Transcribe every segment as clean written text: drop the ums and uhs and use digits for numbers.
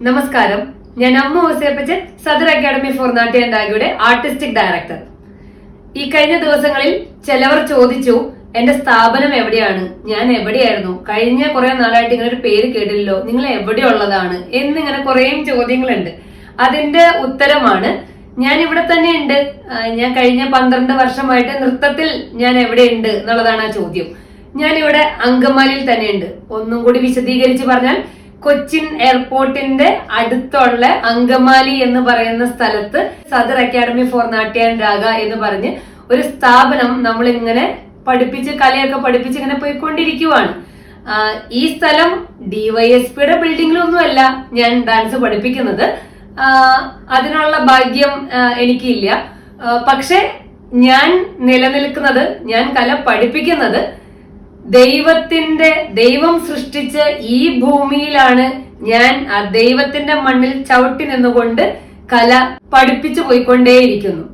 നമസ്കാരം, ഞാൻ അമ്മ Ouseppachan, Sadar academy for Natya and ഡാഗയുടെ ആർട്ടിസ്റ്റിക് ഡയറക്ടർ. ഈ കഴിഞ്ഞ ദിവസങ്ങളിൽ ചിലവർ ചോദിച്ചു, എന്റെ സ്ഥാപനം എവിടെയാണ്, ഞാൻ എവിടെയായിരുന്നു, കഴിഞ്ഞ കുറെ നാളായിട്ട് ഇങ്ങനെ ഒരു പേര് കേട്ടില്ലല്ലോ, നിങ്ങൾ എവിടെയുള്ളതാണ് എന്നിങ്ങനെ കുറേ ചോദ്യങ്ങളുണ്ട്. അതിന്റെ ഉത്തരമാണ്, ഞാൻ ഇവിടെ തന്നെ ഉണ്ട്. ഞാൻ കഴിഞ്ഞ 12 വർഷമായിട്ട് നൃത്തത്തിൽ ഞാൻ എവിടെയുണ്ട് എന്നുള്ളതാണ് ആ ചോദ്യം. ഞാൻ ഇവിടെ അങ്കമാലിയിൽ തന്നെയുണ്ട്. ഒന്നും കൂടി വിശദീകരിച്ച് പറഞ്ഞാൽ, കൊച്ചിൻ എയർപോർട്ടിന്റെ അടുത്തുള്ള അങ്കമാലി എന്ന് പറയുന്ന സ്ഥലത്ത് സദർ അക്കാഡമി ഫോർ നാട്യ ആൻഡ് രാഗ എന്ന് പറഞ്ഞ് ഒരു സ്ഥാപനം നമ്മൾ ഇങ്ങനെ പഠിപ്പിച്ച് കലയൊക്കെ പഠിപ്പിച്ച് ഇങ്ങനെ പോയിക്കൊണ്ടിരിക്കുവാണ്. ഈ സ്ഥലം DYSPയുടെ ബിൽഡിങ്ങിലൊന്നുമല്ല ഞാൻ ഡാൻസ് പഠിപ്പിക്കുന്നത്. അതിനുള്ള ഭാഗ്യം എനിക്കില്ല. പക്ഷെ ഞാൻ നിലനിൽക്കുന്നത്, ഞാൻ കല പഠിപ്പിക്കുന്നത് ദൈവം സൃഷ്ടിച്ച ഈ ഭൂമിയിലാണ്. ഞാൻ ആ ദൈവത്തിന്റെ മണ്ണിൽ ചവിട്ടി നിന്നുകൊണ്ട് കല പഠിപ്പിച്ചു പോയിക്കൊണ്ടേയിരിക്കുന്നു.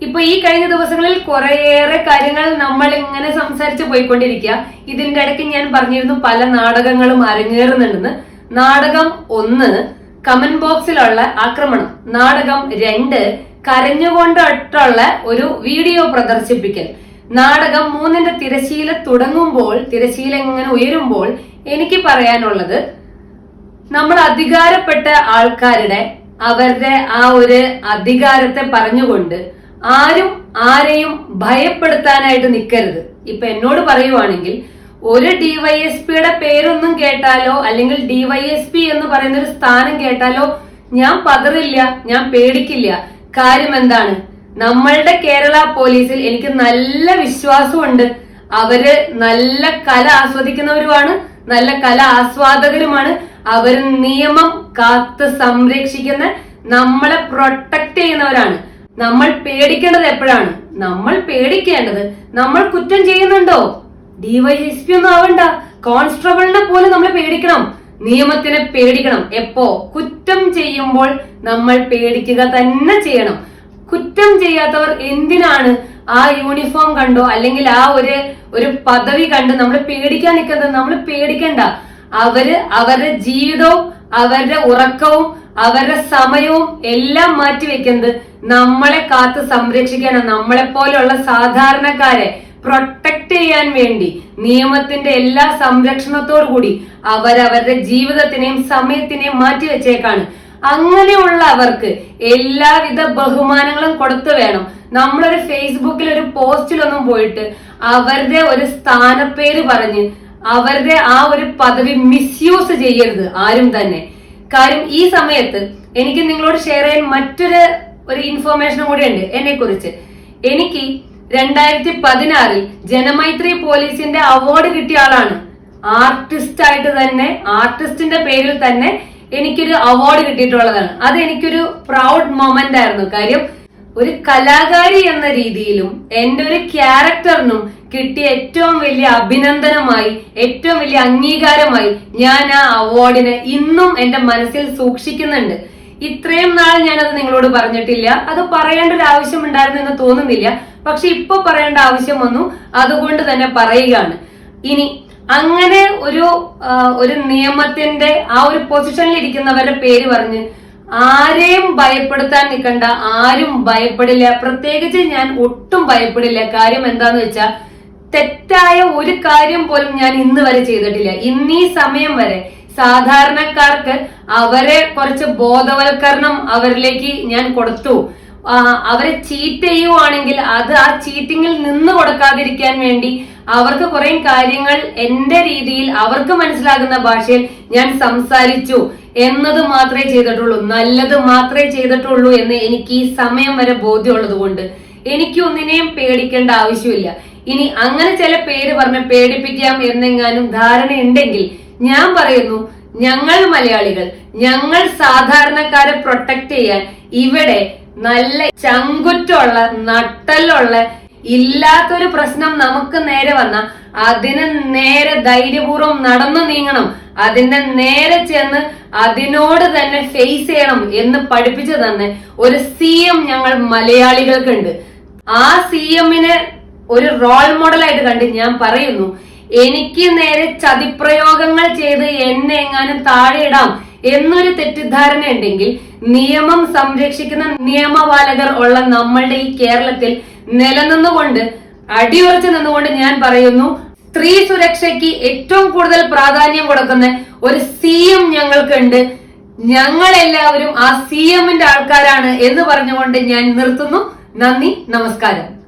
ഇപ്പൊ ഈ കഴിഞ്ഞ ദിവസങ്ങളിൽ കുറേയേറെ കാര്യങ്ങൾ നമ്മൾ ഇങ്ങനെ സംസാരിച്ചു പോയിക്കൊണ്ടിരിക്കുക. ഇതിന്റെ ഇടയ്ക്ക് ഞാൻ പറഞ്ഞിരുന്നു പല നാടകങ്ങളും അരങ്ങേറുന്നുണ്ടെന്ന്. നാടകം 1 കമന്റ് ബോക്സിലുള്ള ആക്രമണം, നാടകം 2 കരഞ്ഞുകൊണ്ടുള്ള ഒരു വീഡിയോ പ്രദർശിപ്പിക്കൽ, നാടകം 3 തിരശീല തുടങ്ങുമ്പോൾ, തിരശീല ഇങ്ങനെ ഉയരുമ്പോൾ എനിക്ക് പറയാനുള്ളത്, നമ്മൾ അധികാരപ്പെട്ട ആൾക്കാരുടെ അവരുടെ ആ ഒരു അധികാരത്തെ പറഞ്ഞുകൊണ്ട് ആരും ആരെയും ഭയപ്പെടുത്താനായിട്ട് നിൽക്കരുത്. ഇപ്പൊ എന്നോട് പറയുവാണെങ്കിൽ, ഒരു DYSPയുടെ പേരൊന്നും കേട്ടാലോ അല്ലെങ്കിൽ DYSP എന്ന് പറയുന്ന ഒരു സ്ഥാനം കേട്ടാലോ ഞാൻ പതറില്ല, ഞാൻ പേടിക്കില്ല. കാര്യം എന്താണ്? നമ്മളുടെ കേരള പോലീസിൽ എനിക്ക് നല്ല വിശ്വാസമുണ്ട്. അവര് നല്ല കല ആസ്വദിക്കുന്നവരുമാണ്, നല്ല കല ആസ്വാദകരുമാണ്. അവർ നിയമം കാത്ത് സംരക്ഷിക്കുന്ന, നമ്മളെ പ്രൊട്ടക്ട് ചെയ്യുന്നവരാണ്. നമ്മൾ പേടിക്കേണ്ടത് എപ്പോഴാണ്? നമ്മൾ പേടിക്കേണ്ടത് നമ്മൾ കുറ്റം ചെയ്യുന്നുണ്ടോ? DYSP ഒന്നും ആവണ്ട, കോൺസ്റ്റബിളിനെ പോലും നമ്മൾ പേടിക്കണം, നിയമത്തിനെ പേടിക്കണം. എപ്പോ? കുറ്റം ചെയ്യുമ്പോൾ നമ്മൾ പേടിക്കുക തന്നെ ചെയ്യണം. കുറ്റം ചെയ്യാത്തവർ എന്തിനാണ് ആ യൂണിഫോം കണ്ടോ അല്ലെങ്കിൽ ആ ഒരു പദവി കണ്ട് നമ്മൾ പേടിക്കാൻ നിൽക്കുന്നത്? നമ്മൾ പേടിക്കണ്ട. അവരുടെ ജീവിതവും അവരുടെ ഉറക്കവും അവരുടെ സമയവും എല്ലാം മാറ്റിവെക്കുന്നത് നമ്മളെ കാത്ത് സംരക്ഷിക്കാനാണ്. നമ്മളെ പോലെയുള്ള സാധാരണക്കാരെ പ്രൊട്ടക്ട് ചെയ്യാൻ വേണ്ടി നിയമത്തിന്റെ എല്ലാ സംരക്ഷണത്തോടു കൂടി അവരവരുടെ ജീവിതത്തിനെയും സമയത്തിനെയും മാറ്റിവെച്ചേക്കാണ്. അങ്ങനെയുള്ള അവർക്ക് എല്ലാവിധ ബഹുമാനങ്ങളും കൊടുത്തു വേണം. നമ്മളൊരു ഫേസ്ബുക്കിൽ ഒരു പോസ്റ്റിലൊന്നും പോയിട്ട് അവരുടെ ഒരു സ്ഥാനപ്പേര് പറഞ്ഞ് അവരുടെ ആ ഒരു പദവി മിസ്യൂസ് ചെയ്യരുത് ആരും തന്നെ. കാര്യം ഈ സമയത്ത് എനിക്ക് നിങ്ങളോട് ഷെയർ ചെയ്യാൻ മറ്റൊരു ഇൻഫോർമേഷനും കൂടി ഉണ്ട് എന്നെ കുറിച്ച്. എനിക്ക് 2016 ജനമൈത്രി പോലീസിന്റെ അവാർഡ് കിട്ടിയ ആളാണ്. ആർട്ടിസ്റ്റ് ആയിട്ട് തന്നെ, ആർട്ടിസ്റ്റിന്റെ പേരിൽ തന്നെ എനിക്കൊരു അവാർഡ് കിട്ടിയിട്ടുള്ളതാണ്. അത് എനിക്കൊരു പ്രൗഡ് മൊമെന്റ് ആയിരുന്നു. കാര്യം ഒരു കലാകാരി എന്ന രീതിയിലും എന്റെ ഒരു ക്യാരക്ടറിനും കിട്ടിയ ഏറ്റവും വലിയ അഭിനന്ദനമായി, ഏറ്റവും വലിയ അംഗീകാരമായി ഞാൻ ആ അവാർഡിനെ ഇന്നും എന്റെ മനസ്സിൽ സൂക്ഷിക്കുന്നുണ്ട്. ഇത്രയും നാൾ ഞാനത് നിങ്ങളോട് പറഞ്ഞിട്ടില്ല. അത് പറയേണ്ട ഒരു ആവശ്യം ഉണ്ടായിരുന്നു എന്ന് തോന്നുന്നില്ല. പക്ഷെ ഇപ്പൊ പറയേണ്ട ആവശ്യം വന്നു, അതുകൊണ്ട് തന്നെ പറയുകയാണ്. ഇനി അങ്ങനെ ഒരു നിയമത്തിന്റെ ആ ഒരു പൊസിഷനിൽ ഇരിക്കുന്നവരുടെ പേര് പറഞ്ഞ് ആരെയും ഭയപ്പെടുത്താൻ നിൽക്കണ്ട. ആരും ഭയപ്പെടില്ല, പ്രത്യേകിച്ച് ഞാൻ ഒട്ടും ഭയപ്പെടില്ല. കാര്യം എന്താന്ന് വെച്ചാൽ, തെറ്റായ ഒരു കാര്യം പോലും ഞാൻ ഇന്ന് വരെ ചെയ്തിട്ടില്ല. ഇന്നീ സമയം വരെ സാധാരണക്കാർക്ക് അവരെ കുറച്ച് ബോധവൽക്കരണം അവരിലേക്ക് ഞാൻ കൊടുത്തു. അവരെ ചീറ്റ് ചെയ്യുവാണെങ്കിൽ അത് ആ ചീറ്റിങ്ങിൽ നിന്ന് കൊടുക്കാതിരിക്കാൻ വേണ്ടി അവർക്ക് കുറെ കാര്യങ്ങൾ എന്റെ രീതിയിൽ അവർക്ക് മനസ്സിലാകുന്ന ഭാഷയിൽ ഞാൻ സംസാരിച്ചു എന്നത് മാത്രമേ ചെയ്തിട്ടുള്ളൂ. നല്ലത് മാത്രമേ ചെയ്തിട്ടുള്ളൂ എന്ന് എനിക്ക് ഈ സമയം വരെ ബോധ്യമുള്ളത് കൊണ്ട് എനിക്ക് ഒന്നിനെയും പേടിക്കേണ്ട ആവശ്യമില്ല. ഇനി അങ്ങനെ ചില പേര് പറഞ്ഞ് പേടിപ്പിക്കാം എന്നെങ്ങാനും ധാരണയുണ്ടെങ്കിൽ ഞാൻ പറയുന്നു, ഞങ്ങൾ മലയാളികൾ, ഞങ്ങൾ സാധാരണക്കാരെ പ്രൊട്ടക്ട് ചെയ്യാൻ ഇവിടെ നല്ല ചങ്കുറ്റുള്ള, നട്ടലുള്ള, ഇല്ലാത്തൊരു പ്രശ്നം നമുക്ക് നേരെ വന്ന അതിന് നേരെ ധൈര്യപൂർവ്വം നടന്നു നീങ്ങണം. അതിന്റെ നേരെ ചെന്ന് അതിനോട് തന്നെ ഫേസ് ചെയ്യണം എന്ന് പഠിപ്പിച്ചു തന്നെ ഒരു CM ഞങ്ങൾ മലയാളികൾക്കുണ്ട്. ആ CMനെ ഒരു റോൾ മോഡലായിട്ട് കണ്ട് ഞാൻ പറയുന്നു, എനിക്ക് നേരെ ചതിപ്രയോഗങ്ങൾ ചെയ്ത് എന്നെ എങ്ങാനും താഴെ ഇടാം എന്നൊരു തെറ്റിദ്ധാരണ ഉണ്ടെങ്കിൽ നിയമം സംരക്ഷിക്കുന്ന നിയമപാലകർ ഉള്ള നമ്മളുടെ ഈ കേരളത്തിൽ നിലനിന്നുകൊണ്ട് അടിയുറച്ചു നിന്നുകൊണ്ട് ഞാൻ പറയുന്നു, സ്ത്രീ സുരക്ഷയ്ക്ക് ഏറ്റവും കൂടുതൽ പ്രാധാന്യം കൊടുക്കുന്ന ഒരു CM ഞങ്ങൾക്കുണ്ട്. ഞങ്ങളെല്ലാവരും ആ CMന്റെ ആൾക്കാരാണ് എന്ന് പറഞ്ഞുകൊണ്ട് ഞാൻ നിർത്തുന്നു. നന്ദി, നമസ്കാരം.